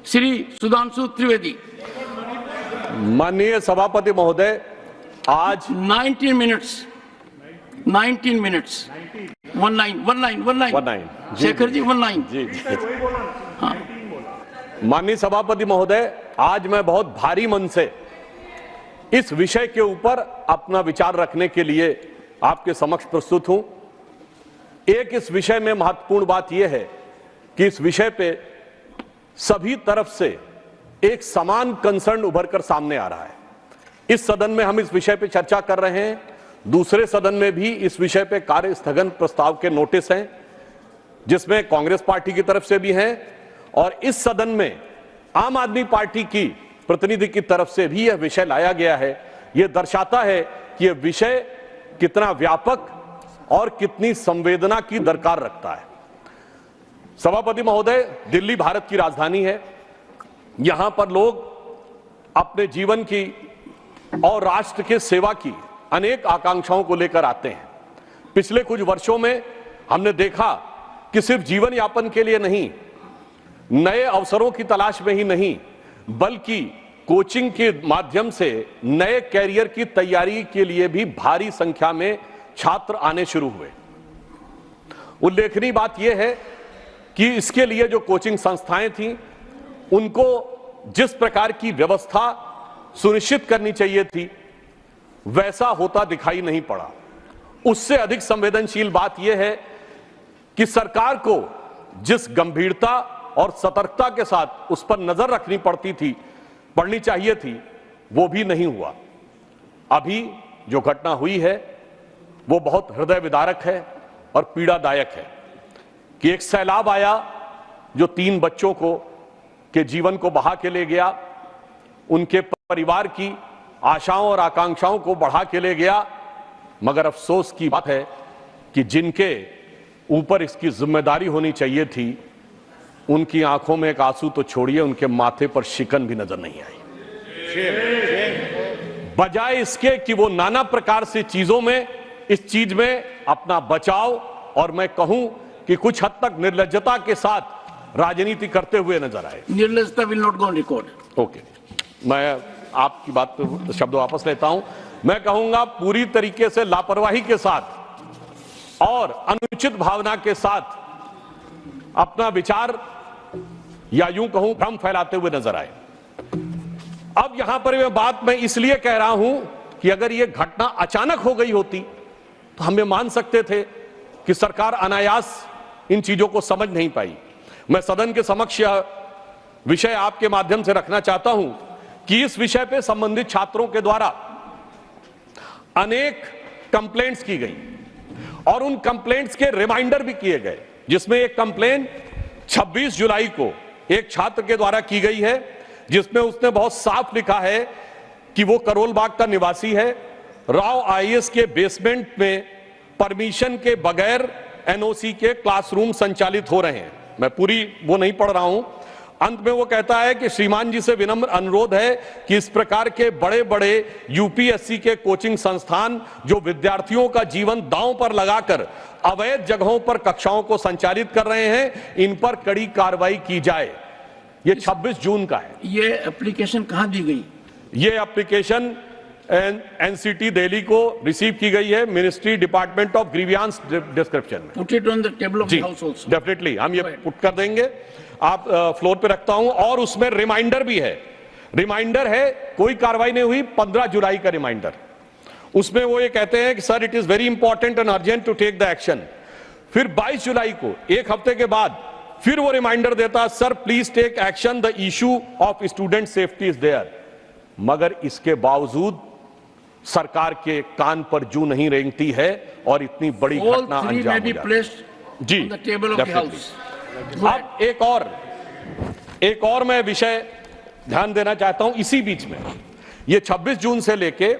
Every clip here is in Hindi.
श्री सुधांशु त्रिवेदी। माननीय सभापति महोदय, आज 19 मिनट्स 19 शेखर जी 19 जी। माननीय सभापति महोदय, आज मैं बहुत भारी मन से इस विषय के ऊपर अपना विचार रखने के लिए आपके समक्ष प्रस्तुत हूं। एक इस विषय में महत्वपूर्ण बात यह है कि इस विषय पे सभी तरफ से एक समान कंसर्न उभर कर सामने आ रहा है। इस सदन में हम इस विषय पे चर्चा कर रहे हैं, दूसरे सदन में भी इस विषय पे कार्य स्थगन प्रस्ताव के नोटिस हैं, जिसमें कांग्रेस पार्टी की तरफ से भी हैं, और इस सदन में आम आदमी पार्टी की प्रतिनिधि की तरफ से भी यह विषय लाया गया है। यह दर्शाता है कि यह विषय कितना व्यापक और कितनी संवेदना की दरकार रखता है। सभापति महोदय, दिल्ली भारत की राजधानी है। यहां पर लोग अपने जीवन की और राष्ट्र के सेवा की अनेक आकांक्षाओं को लेकर आते हैं। पिछले कुछ वर्षों में हमने देखा कि सिर्फ जीवन यापन के लिए नहीं, नए अवसरों की तलाश में ही नहीं, बल्कि कोचिंग के माध्यम से नए कैरियर की तैयारी के लिए भी भारी संख्या में छात्र आने शुरू हुए। उल्लेखनीय बात यह है कि इसके लिए जो कोचिंग संस्थाएं थीं, उनको जिस प्रकार की व्यवस्था सुनिश्चित करनी चाहिए थी, वैसा होता दिखाई नहीं पड़ा। उससे अधिक संवेदनशील बात यह है कि सरकार को जिस गंभीरता और सतर्कता के साथ उस पर नजर रखनी पड़नी चाहिए थी, वो भी नहीं हुआ। अभी जो घटना हुई है वो बहुत हृदय विदारक है और पीड़ादायक है कि एक सैलाब आया जो 3 बच्चों के जीवन को बहा के ले गया, उनके परिवार की आशाओं और आकांक्षाओं को बढ़ा के ले गया। मगर अफसोस की बात है कि जिनके ऊपर इसकी जिम्मेदारी होनी चाहिए थी, उनकी आंखों में एक आंसू तो छोड़िए, उनके माथे पर शिकन भी नजर नहीं आई। बजाय इसके कि वो नाना प्रकार से चीजों में, इस चीज में अपना बचाव और मैं कहूं कि कुछ हद तक निर्लज्जता के साथ राजनीति करते हुए नजर आए। निर्लज्जता will not go on record. Okay, मैं आपकी बात पर शब्द वापस लेता हूं। मैं कहूंगा पूरी तरीके से लापरवाही के साथ और अनुचित भावना के साथ अपना विचार या यूं कहूं भ्रम फैलाते हुए नजर आए। अब यहां पर यह बात मैं इसलिए कह रहा हूं कि अगर यह घटना अचानक हो गई होती तो हम ये मान सकते थे कि सरकार अनायास इन चीजों को समझ नहीं पाई। मैं सदन के समक्ष यह विषय आपके माध्यम से रखना चाहता हूं कि इस विषय पे संबंधित छात्रों के द्वारा अनेक कंप्लेंट्स की गई और उन कंप्लेंट्स के रिमाइंडर भी किए गए, जिसमें एक कंप्लेंट 26 जुलाई को एक छात्र के द्वारा की गई है, जिसमें उसने बहुत साफ लिखा है कि वो करोल बाग का निवासी है। राव आईएएस के बेसमेंट में परमिशन के बगैर एनओसी के क्लासरूम संचालित हो रहे हैं। मैं पूरी वो नहीं पढ़ रहा हूं। अंत में वो कहता है कि श्रीमान जी से विनम्र अनुरोध है कि इस प्रकार के बड़े बड़े यूपीएससी के कोचिंग संस्थान जो विद्यार्थियों का जीवन दांव पर लगाकर अवैध जगहों पर कक्षाओं को संचालित कर रहे हैं, इन पर कड़ी कार्रवाई की जाए। ये 26 जून का है। ये एप्लीकेशन कहां दी गई? ये एप्लीकेशन एनसीटी दिल्ली को रिसीव की गई है, ministry department of grievances description में। Put it on the table of the house also. Definitely हम ये पुट कर देंगे, आप फ्लोर पे रखता हूं। और उसमें रिमाइंडर भी है। रिमाइंडर है, कोई कार्रवाई नहीं हुई, 15 जुलाई का रिमाइंडर। उसमें वो ये कहते हैं कि sir it is very important and urgent to take the action. फिर 22 जुलाई को, एक हफ्ते के बाद, फिर वो रिमाइंडर देता, sir please take action, the issue of student safety is there. मगर इसके बावजूद सरकार के कान पर जू नहीं रेंगती है और इतनी बड़ी घटना अंजाम हो जाती है। जी, अब एक और मैं विषय ध्यान देना चाहता हूं। इसी बीच में ये 26 जून से लेके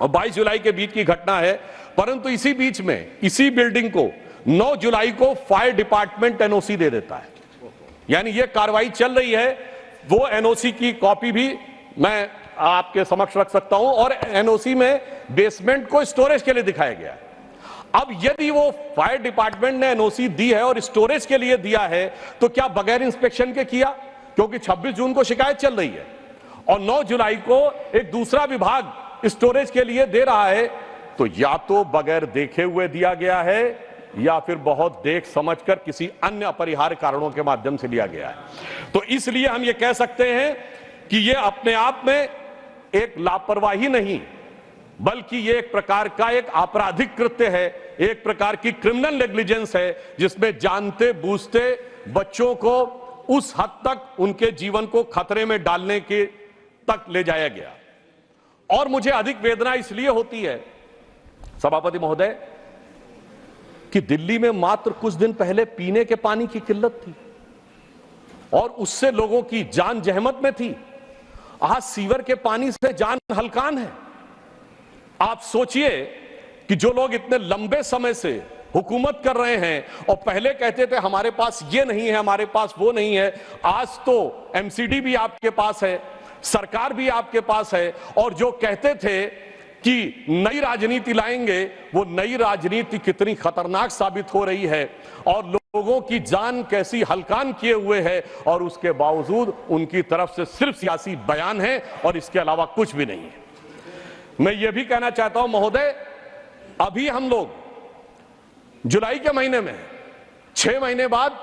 और 22 जुलाई के बीच की घटना है, परंतु इसी बीच में इसी बिल्डिंग को 9 जुलाई को फायर डिपार्टमेंट एनओसी दे देता है। यानी ये कार्रवाई चल रही है। वो एनओसी की कॉपी भी मैं आपके समक्ष रख सकता हूं और एनओसी में बेसमेंट को स्टोरेज के लिए दिखाया गया है। अब यदि वो फायर डिपार्टमेंट ने एनओसी दी है और स्टोरेज के लिए दिया है, तो क्या बगैर इंस्पेक्शन के किया? क्योंकि 26 जून को शिकायत चल रही है और 9 जुलाई को एक दूसरा विभाग स्टोरेज के लिए दे रहा है, तो या तो बगैर देखे हुए दिया गया है या फिर बहुत देख समझकर किसी अन्य अपरिहार्य कारणों के माध्यम से लिया गया है। तो इसलिए हम ये कह सकते हैं कि ये अपने आप में एक लापरवाही नहीं, बल्कि ये एक प्रकार का एक आपराधिक कृत्य है, एक प्रकार की क्रिमिनल नेग्लिजेंस है, जिसमें जानते बूझते बच्चों को उस हद तक उनके जीवन को खतरे में डालने के तक ले जाया गया। और मुझे अधिक वेदना इसलिए होती है सभापति महोदय कि दिल्ली में मात्र कुछ दिन पहले पीने के पानी की किल्लत थी और उससे लोगों की जान जहमत में थी। आज सीवर के पानी से जान हलकान है। आप सोचिए कि जो लोग इतने लंबे समय से हुकूमत कर रहे हैं और पहले कहते थे हमारे पास ये नहीं है, हमारे पास वो नहीं है, आज तो एमसीडी भी आपके पास है, सरकार भी आपके पास है, और जो कहते थे कि नई राजनीति लाएंगे, वो नई राजनीति कितनी खतरनाक साबित हो रही है और लोगों की जान कैसी हलकान किए हुए है, और उसके बावजूद उनकी तरफ से सिर्फ सियासी बयान है और इसके अलावा कुछ भी नहीं है। मैं ये भी कहना चाहता हूं महोदय, अभी हम लोग जुलाई के महीने में 6 महीने बाद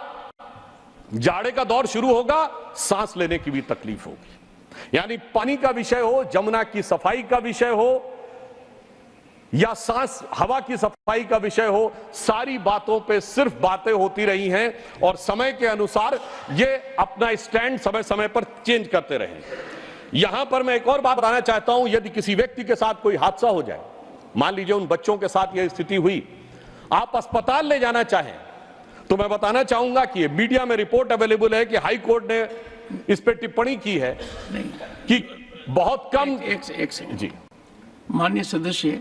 जाड़े का दौर शुरू होगा, सांस लेने की भी तकलीफ होगी। यानी पानी का विषय हो, जमुना की सफाई का विषय हो या सांस हवा की सफाई का विषय हो, सारी बातों पे सिर्फ बातें होती रही हैं और समय के अनुसार ये अपना स्टैंड समय समय पर चेंज करते रहे। यहां पर मैं एक और बात बताना चाहता हूं, यदि किसी व्यक्ति के साथ कोई हादसा हो जाए, मान लीजिए उन बच्चों के साथ यह स्थिति हुई, आप अस्पताल ले जाना चाहें, तो मैं बताना चाहूंगा कि मीडिया में रिपोर्ट अवेलेबल है कि हाई कोर्ट ने इस पर टिप्पणी की है कि बहुत कम। एक सेकंड जी माननीय सदस्य,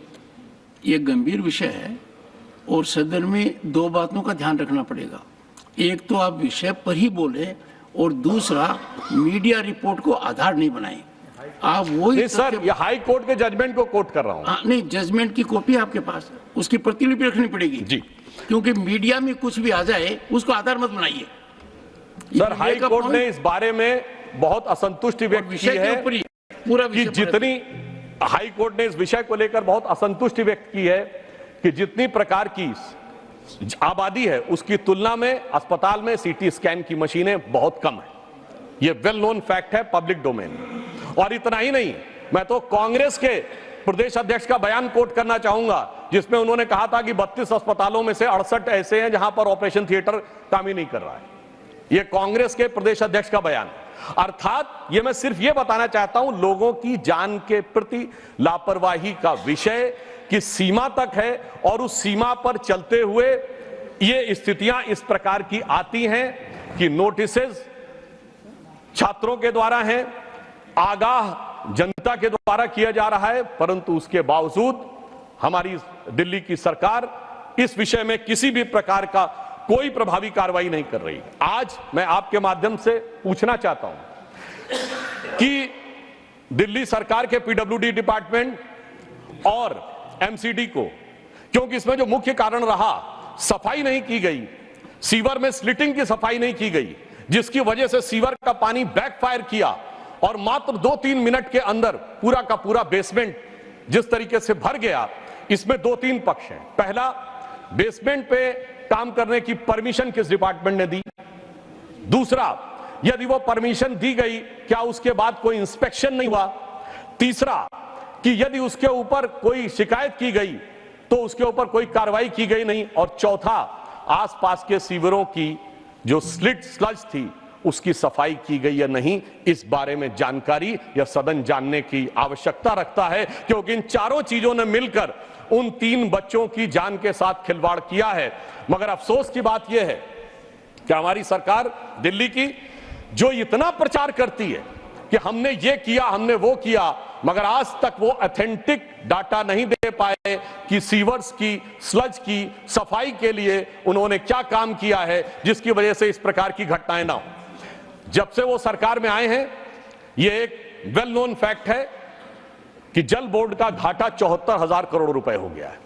ये गंभीर विषय है और सदन में 2 बातों का ध्यान रखना पड़ेगा। एक तो आप विषय पर ही बोले और दूसरा मीडिया रिपोर्ट को आधार नहीं बनाए। आप वही सर, ये हाई कोर्ट के जजमेंट को कोट कर रहा हूं। नहीं, जजमेंट की कॉपी आपके पास है, उसकी प्रतिलिपि रखनी पड़ेगी जी, क्योंकि मीडिया में कुछ भी आ जाए उसको आधार मत बनाइए। सर, हाई कोर्ट ने इस बारे में बहुत असंतुष्टि व्यक्त की है पूरा कि जितनी हाई कोर्ट ने इस विषय को लेकर बहुत असंतुष्टि व्यक्त की है कि जितनी प्रकार की आबादी है उसकी तुलना में अस्पताल में सीटी स्कैन की मशीनें बहुत कम है। यह वेल नोन फैक्ट है, पब्लिक डोमेन। और इतना ही नहीं, मैं तो कांग्रेस के प्रदेश अध्यक्ष का बयान कोट करना चाहूंगा, जिसमें उन्होंने कहा था कि 32 अस्पतालों में से 68 ऐसे हैं जहां पर ऑपरेशन थिएटर काम ही नहीं कर रहा है। यह कांग्रेस के प्रदेश अध्यक्ष का बयान। अर्थात ये मैं सिर्फ ये बताना चाहता हूं, लोगों की जान के प्रति लापरवाही का विषय की सीमा तक है और उस सीमा पर चलते हुए ये स्थितियां इस प्रकार की आती हैं कि नोटिसेस छात्रों के द्वारा हैं, आगाह जनता के द्वारा किया जा रहा है, परंतु उसके बावजूद हमारी दिल्ली की सरकार इस विषय में किसी भी प्रकार का कोई प्रभावी कार्रवाई नहीं कर रही। आज मैं आपके माध्यम से पूछना चाहता हूं कि दिल्ली सरकार के पीडब्ल्यूडी डिपार्टमेंट और एमसीडी को, क्योंकि इसमें जो मुख्य कारण रहा, सफाई नहीं की गई, सीवर में स्लिटिंग की सफाई नहीं की गई, जिसकी वजह से सीवर का पानी बैकफायर किया और मात्र 2-3 मिनट के अंदर पूरा का पूरा बेसमेंट जिस तरीके से भर गया। इसमें 2-3 पक्ष हैं। पहला, बेसमेंट पे काम करने की परमिशन किस डिपार्टमेंट ने दी? दूसरा, यदि वो परमिशन दी गई, क्या उसके बाद कोई इंस्पेक्शन नहीं हुआ? तीसरा, कि यदि उसके ऊपर कोई शिकायत की गई तो उसके ऊपर कोई कार्रवाई की गई नहीं। और चौथा, आसपास के सीवरों की जो स्लज थी उसकी सफाई की गई या नहीं, इस बारे में जानकारी या सदन जानने की आवश्यकता रखता है, क्योंकि इन चारों चीजों ने मिलकर उन 3 बच्चों की जान के साथ खिलवाड़ किया है। मगर अफसोस की बात यह है कि हमारी सरकार दिल्ली की जो इतना प्रचार करती है कि हमने ये किया, हमने वो किया, मगर आज तक वो ऑथेंटिक डाटा नहीं दे पाए कि सीवर्स की, स्लज की सफाई के लिए उन्होंने क्या काम किया है, जिसकी वजह से इस प्रकार की घटनाएं ना हो। जब से वो सरकार में आए हैं, ये एक वेल नोन फैक्ट है कि जल बोर्ड का घाटा 74,000 करोड़ रुपए हो गया है।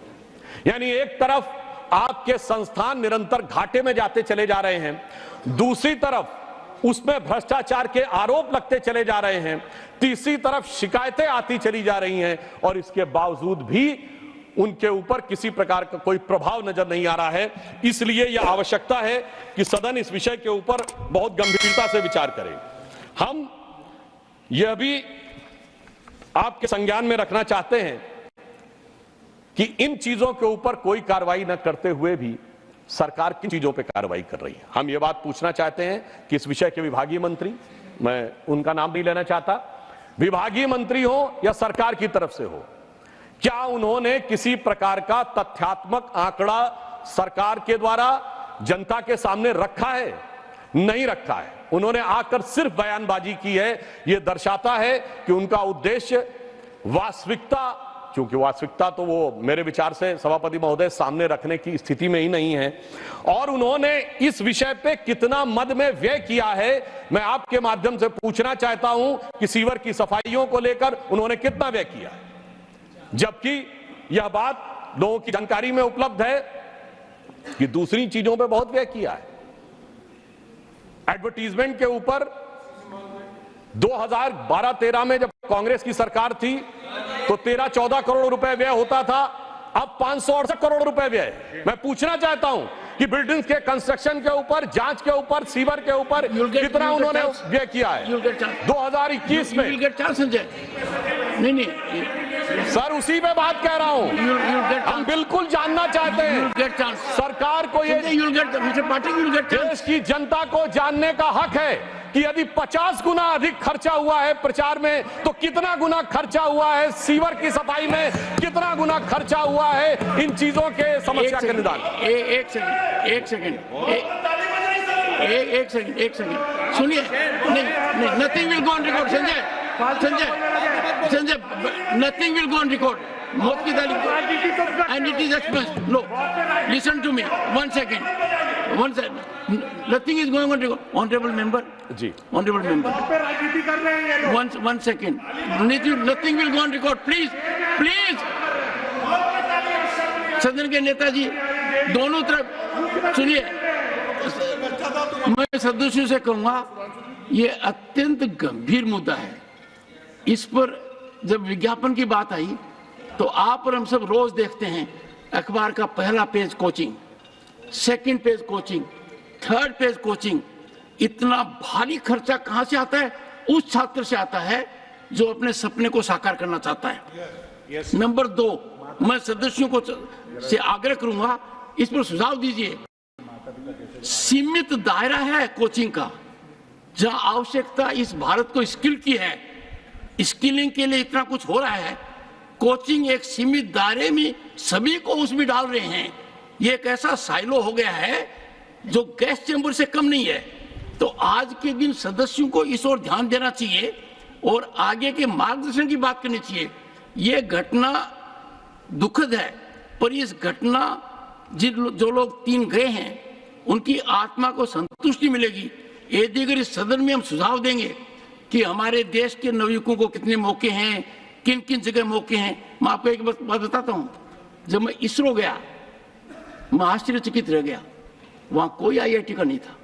यानी एक तरफ आपके संस्थान निरंतर घाटे में जाते चले जा रहे हैं, दूसरी तरफ उसमें भ्रष्टाचार के आरोप लगते चले जा रहे हैं, तीसरी तरफ शिकायतें आती चली जा रही हैं और इसके बावजूद भी उनके ऊपर किसी प्रकार का कोई प्रभाव नजर नहीं आ रहा है। इसलिए यह आवश्यकता है कि सदन इस विषय के ऊपर बहुत गंभीरता से विचार करे। हम यह भी आपके संज्ञान में रखना चाहते हैं कि इन चीजों के ऊपर कोई कार्रवाई न करते हुए भी सरकार किन चीजों पर कार्रवाई कर रही है। हम यह बात पूछना चाहते हैं कि इस विषय के विभागीय मंत्री, मैं उनका नाम नहीं लेना चाहता, विभागीय मंत्री हो या सरकार की तरफ से हो, क्या उन्होंने किसी प्रकार का तथ्यात्मक आंकड़ा सरकार के द्वारा जनता के सामने रखा है? नहीं रखा है। उन्होंने आकर सिर्फ बयानबाजी की है। यह दर्शाता है कि उनका उद्देश्य वास्तविकता, क्योंकि वास्तविकता तो वो मेरे विचार से सभापति महोदय सामने रखने की स्थिति में ही नहीं है, और उन्होंने इस विषय पे कितना मद में व्यय किया है मैं आपके माध्यम से पूछना चाहता हूं कि सीवर की सफाइयों को लेकर उन्होंने कितना व्यय किया है, जबकि यह बात लोगों की जानकारी में उपलब्ध है कि दूसरी चीजों पे बहुत व्यय किया है। एडवर्टीजमेंट के ऊपर 2012-13 में जब कांग्रेस की सरकार थी तो 13-14 करोड़ रुपए व्यय होता था, अब 568 करोड़ रुपए व्यय। मैं पूछना चाहता हूं कि बिल्डिंग्स के कंस्ट्रक्शन के ऊपर, जांच के ऊपर, सीवर के ऊपर कितना उन्होंने व्यय किया है 2021 में? नहीं सर, उसी पे बात कह रहा हूं। हम बिल्कुल जानना चाहते हैं, सरकार को ये देश की जनता को जानने का हक है कि यदि 50 गुना अधिक खर्चा हुआ है प्रचार में तो कितना गुना खर्चा हुआ है सीवर की सफाई में, कितना गुना खर्चा हुआ है इन चीजों के समस्या के निदान। एक सेकंड सुनिए। नहीं, nothing will go on record. Sanjay, nothing will go on record. मौत की तारीख and it is expressed. No, listen to me, one second. Nothing is going on record. Honorable member. जी. Honorable member. राजनीति कर रहे हैं ये लोग। One second. Nothing will go on record. Please. सदन के नेताजी दोनों तरफ सुनिए। मैं सदस्यों से कहूंगा, ये अत्यंत गंभीर मुद्दा है। इस पर जब विज्ञापन की बात आई तो आप और हम सब रोज देखते हैं अखबार का पहला page coaching, second page coaching, third page coaching. इतना भारी खर्चा कहां से आता है? उस छात्र से आता है जो अपने सपने को साकार करना चाहता है। नंबर 2, मैं सदस्यों को से आग्रह करूंगा, इस पर सुझाव दीजिए। सीमित दायरा है कोचिंग का, जहां आवश्यकता इस भारत को स्किल की है, स्किलिंग के लिए इतना कुछ हो रहा है, कोचिंग एक सीमित दायरे में सभी को उसमें डाल रहे हैं। ये एक ऐसा साइलो हो गया है जो गैस चैम्बर से कम नहीं है। तो आज के दिन सदस्यों को इस ओर ध्यान देना चाहिए और आगे के मार्गदर्शन की बात करनी चाहिए। ये घटना दुखद है, पर इस घटना जो लोग 3 गए हैं उनकी आत्मा को संतुष्टि मिलेगी। यदि अगर इस सदन में हम सुझाव देंगे कि हमारे देश के नवयुवकों को कितने मौके हैं, किन किन जगह मौके हैं। मैं आपको एक बात बताता हूं, जब मैं इसरो गया मैं आश्चर्यचकित रह गया। वहां कोई आईआईटी का नहीं था,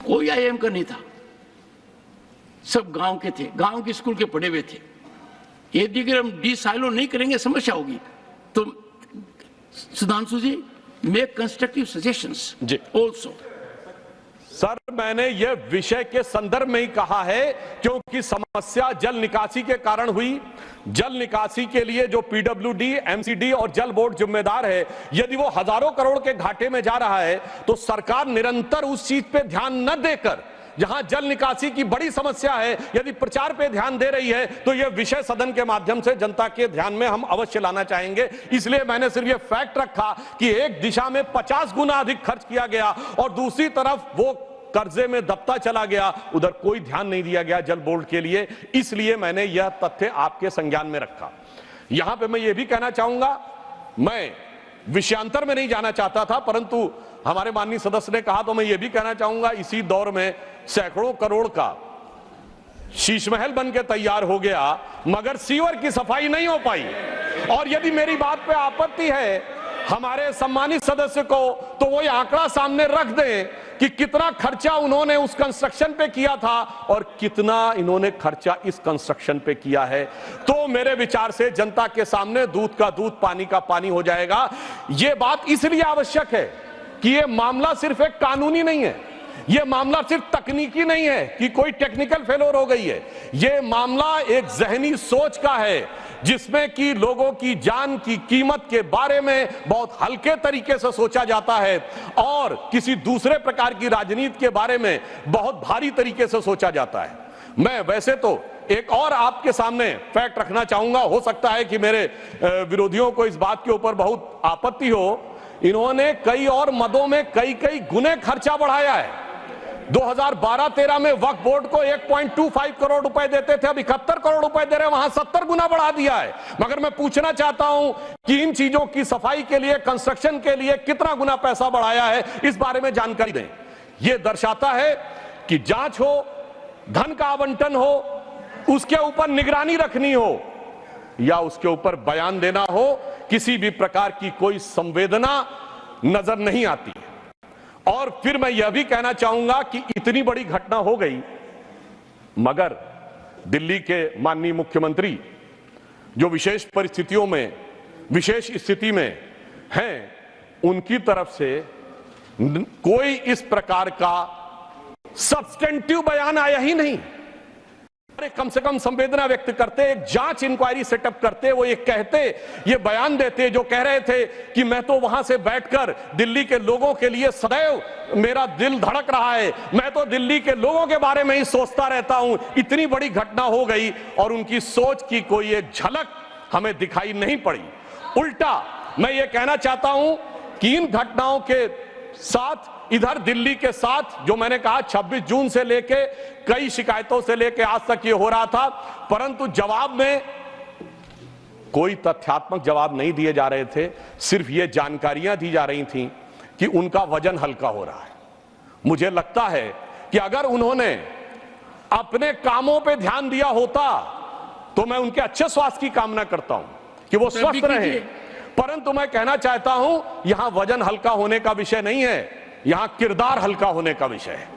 कोई आईआईएम का नहीं था, सब गांव के थे, गांव के स्कूल के पढ़े हुए थे। यदि अगर हम डिसाइलो नहीं करेंगे समस्या होगी। तो Sudhanshu ji, make constructive suggestions also. Sir, मैंने यह विषय के संदर्भ में ही कहा है क्योंकि समस्या जल निकासी के कारण हुई। जल निकासी के लिए जो पीडब्ल्यूडी, एमसीडी और जल बोर्ड जिम्मेदार है, यदि वो हजारों करोड़ के घाटे में जा रहा है तो सरकार निरंतर उस चीज पे ध्यान न देकर, जहां जल निकासी की बड़ी समस्या है, यदि प्रचार पे ध्यान दे रही है तो यह विषय सदन के माध्यम से जनता के ध्यान में हम अवश्य लाना चाहेंगे। इसलिए मैंने सिर्फ यह फैक्ट रखा कि एक दिशा में 50 गुना अधिक खर्च किया गया और दूसरी तरफ वो कर्जे में दबता चला गया, उधर कोई ध्यान नहीं दिया गया जल बोर्ड के लिए। इसलिए मैंने यह तथ्य आपके संज्ञान में रखा। यहां पे मैं यह भी कहना चाहूंगा, मैं विषयांतर में नहीं जाना चाहता था, परंतु हमारे माननीय सदस्य ने कहा तो मैं यह भी कहना चाहूंगा, इसी दौर में सैकड़ों करोड़ का शीशमहल बन के तैयार हो गया मगर सीवर की सफाई नहीं हो पाई। और यदि मेरी बात पे आपत्ति है हमारे सम्मानित सदस्य को, तो वो ये आंकड़ा सामने रख दें कि कितना खर्चा उन्होंने उस कंस्ट्रक्शन पे किया था और कितना इन्होंने खर्चा इस कंस्ट्रक्शन पे किया है, तो मेरे विचार से जनता के सामने दूध का दूध पानी का पानी हो जाएगा। यह बात इसलिए आवश्यक है कि यह मामला सिर्फ एक कानूनी नहीं है, यह मामला सिर्फ तकनीकी नहीं है कि कोई टेक्निकल फेलोर हो गई है, यह मामला एक जहनी सोच का है जिसमें कि लोगों की जान की कीमत के बारे में बहुत हल्के तरीके से सोचा जाता है और किसी दूसरे प्रकार की राजनीति के बारे में बहुत भारी तरीके से सोचा जाता है। मैं वैसे तो एक और आपके सामने फैक्ट रखना चाहूंगा, हो सकता है कि मेरे विरोधियों को इस बात के ऊपर बहुत आपत्ति हो, इन्होंने कई और मदों में कई कई गुने खर्चा बढ़ाया है। 2012-13 में वक्फ बोर्ड को 1.25 करोड़ रुपए देते थे, अब 71 करोड़ रुपए दे रहे हैं, वहां 70 गुना बढ़ा दिया है। मगर मैं पूछना चाहता हूं कि इन चीजों की सफाई के लिए, कंस्ट्रक्शन के लिए कितना गुना पैसा बढ़ाया है, इस बारे में जानकारी दें। यह दर्शाता है कि जांच हो, धन का आवंटन हो, उसके ऊपर निगरानी रखनी हो या उसके ऊपर बयान देना हो, किसी भी प्रकार की कोई संवेदना नजर नहीं आती। और फिर मैं यह भी कहना चाहूंगा कि इतनी बड़ी घटना हो गई, मगर दिल्ली के माननीय मुख्यमंत्री जो विशेष परिस्थितियों में, विशेष स्थिति में हैं, उनकी तरफ से कोई इस प्रकार का सब्सटेंटिव बयान आया ही नहीं। कम से कम संवेदना व्यक्त करते, एक जांच इंक्वायरी सेटअप करते, वो ये कहते, ये बयान देते जो कह रहे थे कि मैं तो वहां से बैठकर दिल्ली के लोगों के लिए सदैव मेरा दिल धड़क रहा है, मैं तो दिल्ली के लोगों के बारे में ही सोचता रहता हूं। इतनी बड़ी घटना हो गई और उनकी सोच की कोई एक झलक हमें दिखाई नहीं पड़ी। उल्टा मैं ये कहना चाहता हूं कि इन घटनाओं के साथ, इधर दिल्ली के साथ जो मैंने कहा 26 जून से लेके कई शिकायतों से लेके आज तक ये हो रहा था, परंतु जवाब में कोई तथ्यात्मक जवाब नहीं दिए जा रहे थे, सिर्फ ये जानकारियां दी जा रही थीं कि उनका वजन हल्का हो रहा है। मुझे लगता है कि अगर उन्होंने अपने कामों पे ध्यान दिया होता तो मैं उनके अच्छे स्वास्थ्य की कामना करता हूं कि वो स्वस्थ रहें, परंतु मैं कहना चाहता हूं यहां वजन हल्का होने का विषय नहीं है, यहां किरदार हल्का होने का विषय है।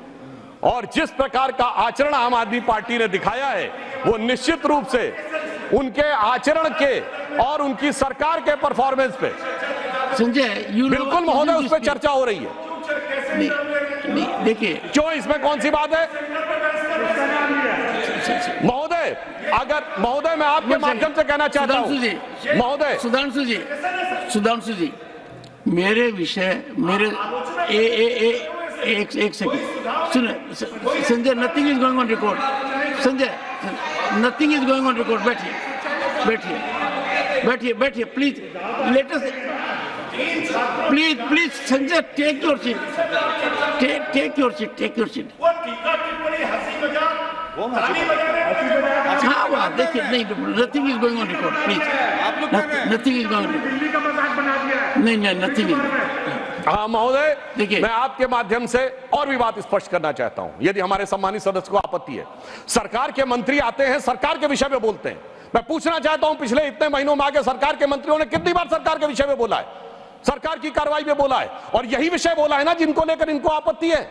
और जिस प्रकार का आचरण आम आदमी पार्टी ने दिखाया है, वो निश्चित रूप से उनके आचरण के और उनकी सरकार के परफॉर्मेंस पे संजय बिल्कुल महोदय उस पर चर्चा हो रही है। देखिए क्यों, इसमें कौन सी बात है महोदय? अगर महोदय मैं आपके माध्यम से कहना चाहता हूं महोदय, सुधांशु जी मेरे विषय, मेरे एक सेकंड सुने Sanjay, nothing is going on record. Sanjay, nothing is going on record. बैठिए please, let us please Sanjay, take your seat. हाँ वाह, देखिए नहीं, nothing is going on record please, nothing is going on record. नहीं नथिंग इज। हाँ महोदय, देखिए मैं आपके माध्यम से और भी बात स्पष्ट करना चाहता हूं, यदि हमारे सम्मानित सदस्य को आपत्ति है। सरकार के मंत्री आते हैं, सरकार के विषय में बोलते हैं। मैं पूछना चाहता हूं पिछले इतने महीनों में आगे सरकार के मंत्रियों ने कितनी बार सरकार के विषय में बोला है, सरकार की कार्रवाई में बोला है, और यही विषय बोला है ना जिनको लेकर इनको आपत्ति है।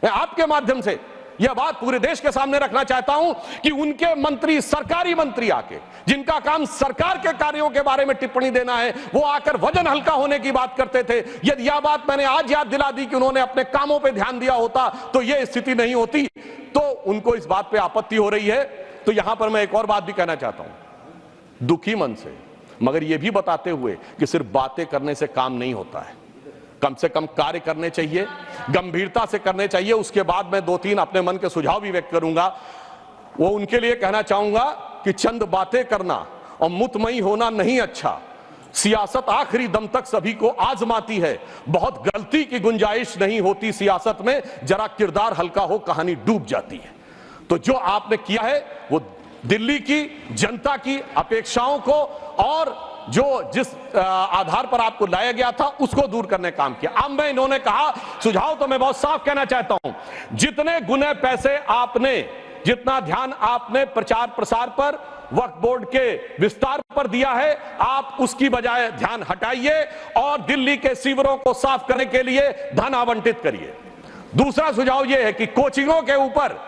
मैं आपके माध्यम से यह बात पूरे देश के सामने रखना चाहता हूं कि उनके मंत्री, सरकारी मंत्री आके, जिनका काम सरकार के कार्यों के बारे में टिप्पणी देना है, वो आकर वजन हल्का होने की बात करते थे। यदि यह बात मैंने आज याद दिला दी कि उन्होंने अपने कामों पे ध्यान दिया होता तो यह स्थिति नहीं होती। तो उनको इस बात पे आपत्ति हो रही है। तो यहां पर मैं एक और बात भी कहना चाहता हूं, दुखी मन से, मगर यह भी बताते हुए कि सिर्फ बातें करने से काम नहीं होता है, कम से कम कार्य करने चाहिए, गंभीरता से करने चाहिए। उसके बाद मैं 2-3 अपने मन के सुझाव भी व्यक्त करूंगा। वो उनके लिए कहना चाहूंगा कि चंद बातें करना और मुतमई होना नहीं अच्छा, सियासत आखिरी दम तक सभी को आजमाती है, बहुत गलती की गुंजाइश नहीं होती सियासत में, जरा किरदार हल्का हो कहानी डूब जाती है। तो जो आपने किया है वो दिल्ली की जनता की अपेक्षाओं को और जो जिस आधार पर आपको लाया गया था उसको दूर करने का काम किया। अब मैं, इन्होंने कहा, सुझाव तो मैं बहुत साफ कहना चाहता हूं, जितने गुने पैसे आपने, जितना ध्यान आपने प्रचार प्रसार पर, वक्फ बोर्ड के विस्तार पर दिया है, आप उसकी बजाय ध्यान हटाइए और दिल्ली के सीवरों को साफ करने के लिए धन आवंटित करिए। दूसरा सुझाव यह है कि कोचिंगों के ऊपर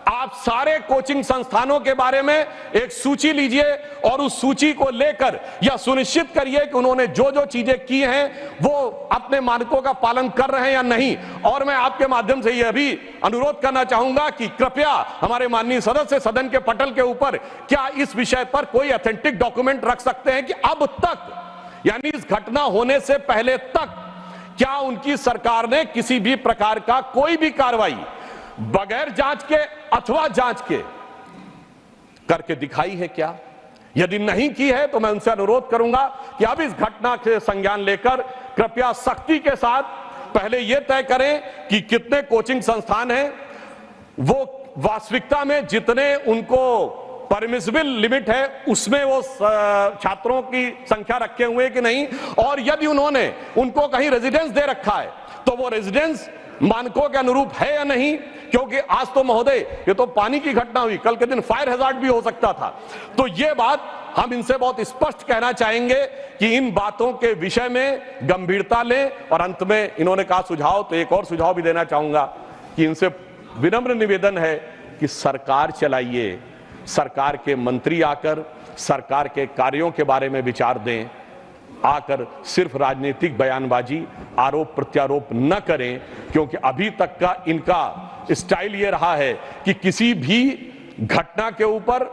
आप सारे कोचिंग संस्थानों के बारे में एक सूची लीजिए और उस सूची को लेकर यह सुनिश्चित करिए कि उन्होंने जो जो चीजें की हैं वो अपने मानकों का पालन कर रहे हैं या नहीं। और मैं आपके माध्यम से यह भी अनुरोध करना चाहूंगा कि कृपया हमारे माननीय सदस्य सदन के पटल के ऊपर क्या इस विषय पर कोई ऑथेंटिक डॉक्यूमेंट रख सकते हैं कि अब तक यानी इस घटना होने से पहले तक क्या उनकी सरकार ने किसी भी प्रकार का कोई भी कार्रवाई बगैर जांच के अथवा जांच के करके दिखाई है क्या? यदि नहीं की है तो मैं उनसे अनुरोध करूंगा कि अब इस घटना के संज्ञान लेकर कृपया सख्ती के साथ पहले यह तय करें कि कितने कोचिंग संस्थान हैं, वो वास्तविकता में जितने उनको परमिसिबल लिमिट है उसमें वो छात्रों की संख्या रखे हुए कि नहीं, और यदि उन्होंने उनको कहीं रेजिडेंस दे रखा है तो वो रेजिडेंस मानकों के अनुरूप है या नहीं। क्योंकि आज तो महोदय ये तो पानी की घटना हुई, कल के दिन फायर हैजार्ड भी हो सकता था। तो ये बात हम इनसे बहुत स्पष्ट कहना चाहेंगे कि इन बातों के विषय में गंभीरता लें। और अंत में इन्होंने कहा सुझाव, तो एक और सुझाव भी देना चाहूंगा कि इनसे विनम्र निवेदन है कि सरकार चलाइए, सरकार के मंत्री आकर सरकार के कार्यों के बारे में विचार दें, आकर सिर्फ राजनीतिक बयानबाजी आरोप प्रत्यारोप न करें। क्योंकि अभी तक का इनका स्टाइल ये रहा है कि किसी भी घटना के ऊपर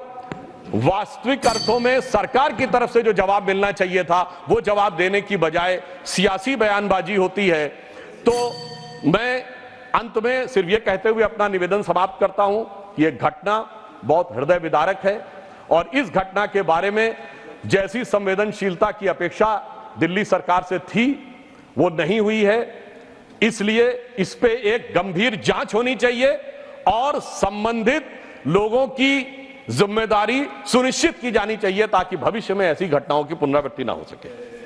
वास्तविक अर्थों में सरकार की तरफ से जो जवाब मिलना चाहिए था वो जवाब देने की बजाय सियासी बयानबाजी होती है। तो मैं अंत में सिर्फ ये कहते हुए अपना निवेदन समाप्त करता हूं कि यह घटना बहुत हृदय विदारक है और इस घटना के बारे में जैसी संवेदनशीलता की अपेक्षा दिल्ली सरकार से थी वो नहीं हुई है। इसलिए इस पे एक गंभीर जांच होनी चाहिए और संबंधित लोगों की जिम्मेदारी सुनिश्चित की जानी चाहिए ताकि भविष्य में ऐसी घटनाओं की पुनरावृत्ति ना हो सके।